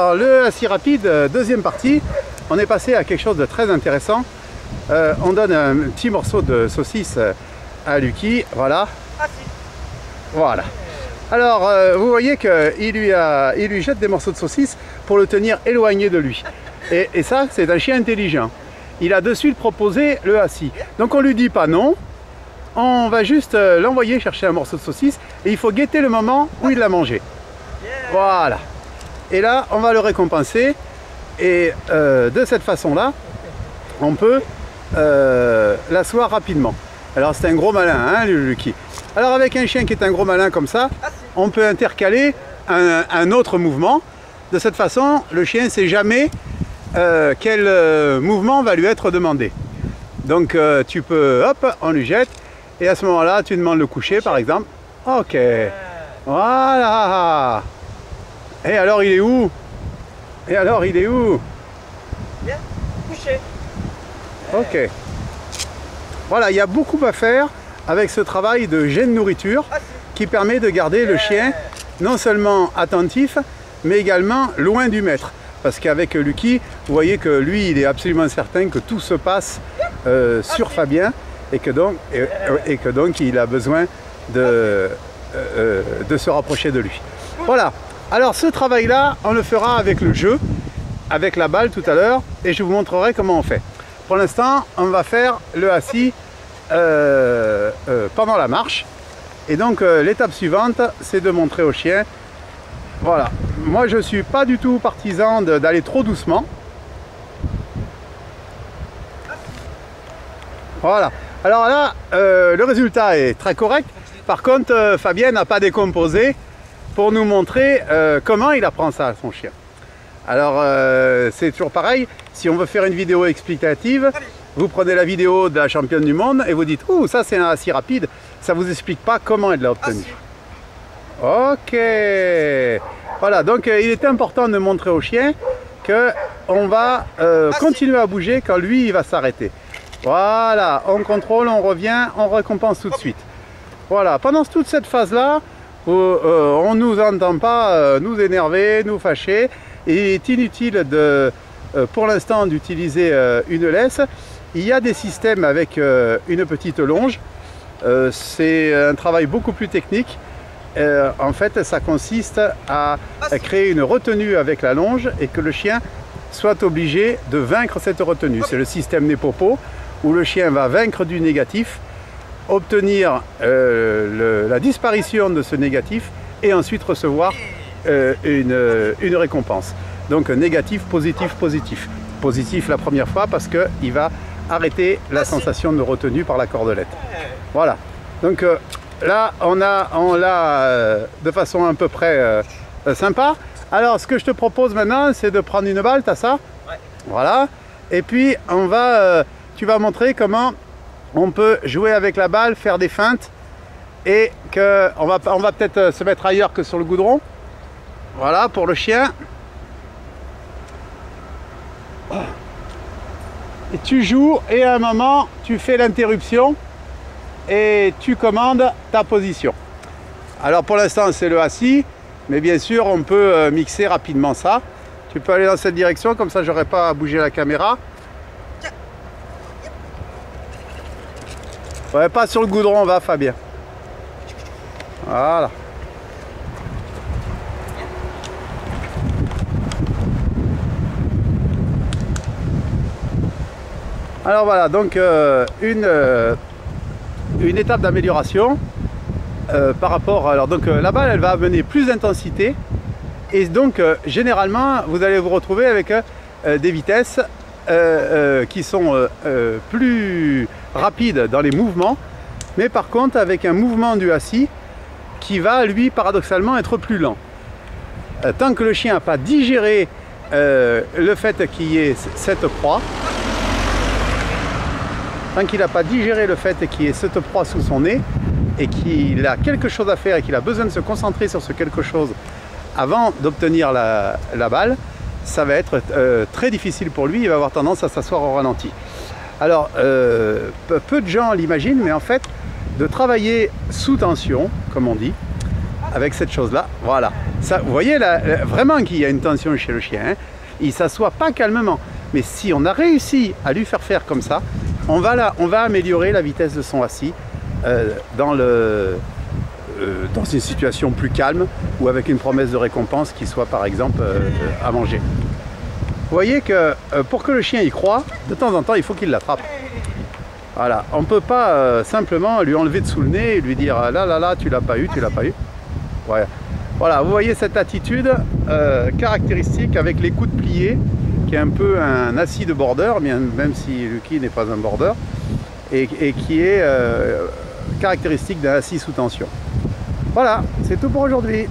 Alors le assis rapide, deuxième partie, on est passé à quelque chose de très intéressant. On donne un petit morceau de saucisse à Lucky, voilà. Voilà. Alors vous voyez qu'il lui jette des morceaux de saucisse pour le tenir éloigné de lui. Et ça, c'est un chien intelligent. Il a de suite proposé le assis. Donc on lui dit pas non, on va juste l'envoyer chercher un morceau de saucisse et il faut guetter le moment où il l'a mangé. Voilà. Et là, on va le récompenser et de cette façon-là, on peut l'asseoir rapidement. Alors c'est un gros malin, hein, Lucky. Alors avec un chien qui est un gros malin comme ça, on peut intercaler un autre mouvement. De cette façon, le chien ne sait jamais quel mouvement va lui être demandé. Donc tu peux, hop, on lui jette et à ce moment-là, tu demandes le coucher par exemple. Ok, voilà. Et alors il est où? Et alors il est où? Bien, couché. Ok. Voilà, il y a beaucoup à faire avec ce travail de gêne nourriture qui permet de garder le chien non seulement attentif, mais également loin du maître. Parce qu'avec Lucky, vous voyez que lui, il est absolument certain que tout se passe sur Fabien et que donc il a besoin de se rapprocher de lui. Voilà. Alors ce travail-là, on le fera avec le jeu, avec la balle tout à l'heure, et je vous montrerai comment on fait. Pour l'instant, on va faire le assis pendant la marche. Et donc l'étape suivante, c'est de montrer au chien. Voilà. Moi, je ne suis pas du tout partisan d'aller trop doucement. Voilà. Alors là, le résultat est très correct. Par contre, Fabien n'a pas décomposé pour nous montrer comment il apprend ça à son chien. Alors, c'est toujours pareil. Si on veut faire une vidéo explicative, vous prenez la vidéo de la championne du monde et vous dites « Ouh, ça c'est un assis rapide ». Ça ne vous explique pas comment elle l'a obtenu. Ok. Voilà, donc il est important de montrer au chien qu'on va continuer à bouger quand lui il va s'arrêter. Voilà, on contrôle, on revient, on récompense tout de suite. Voilà, pendant toute cette phase-là, on ne nous entend pas nous énerver, nous fâcher. Et il est inutile pour l'instant d'utiliser une laisse. Il y a des systèmes avec une petite longe. C'est un travail beaucoup plus technique. En fait, ça consiste à créer une retenue avec la longe et que le chien soit obligé de vaincre cette retenue. C'est le système Nepopo où le chien va vaincre du négatif, obtenir la disparition de ce négatif et ensuite recevoir une récompense. Donc négatif, positif, positif. Positif la première fois parce qu'il va arrêter la sensation de retenue par la cordelette. Voilà. Donc là, on l'a de façon à peu près sympa. Alors, ce que je te propose maintenant, c'est de prendre une balle, t'as ça? Ouais. Voilà. Et puis, tu vas montrer comment on peut jouer avec la balle, faire des feintes. Et on va peut-être se mettre ailleurs que sur le goudron. Voilà, pour le chien. Et tu joues et à un moment, tu fais l'interruption. Et tu commandes ta position. Alors pour l'instant c'est le assis, mais bien sûr on peut mixer rapidement ça. Tu peux aller dans cette direction, comme ça j'aurai pas à bouger la caméra. Ouais, pas sur le goudron, va Fabien. Voilà. Alors voilà, donc une étape d'amélioration par rapport. Alors donc la balle elle va amener plus d'intensité et donc généralement vous allez vous retrouver avec des vitesses qui sont plus rapides dans les mouvements, mais par contre avec un mouvement du assis qui va lui paradoxalement être plus lent. Tant que le chien n'a pas digéré le fait qu'il y ait cette proie, tant qu'il n'a pas digéré le fait qu'il y ait cette proie sous son nez et qu'il a quelque chose à faire et qu'il a besoin de se concentrer sur ce quelque chose avant d'obtenir la balle, ça va être très difficile pour lui, il va avoir tendance à s'asseoir au ralenti. Alors, peu de gens l'imaginent, mais en fait, de travailler sous tension, comme on dit, avec cette chose-là. Voilà. Ça, vous voyez là, vraiment qu'il y a une tension chez le chien. Hein. Il ne s'assoit pas calmement. Mais si on a réussi à lui faire comme ça, on va améliorer la vitesse de son assis dans une situation plus calme ou avec une promesse de récompense qui soit par exemple à manger. Vous voyez que pour que le chien y croie, de temps en temps il faut qu'il l'attrape. Voilà, on ne peut pas simplement lui enlever de sous le nez et lui dire là là là tu l'as pas eu, tu l'as pas eu. Ouais. Voilà, vous voyez cette attitude caractéristique avec les coudes pliés, qui est un peu un assis de border, même si Lucky n'est pas un border, et qui est caractéristique d'un assis sous tension. Voilà, c'est tout pour aujourd'hui.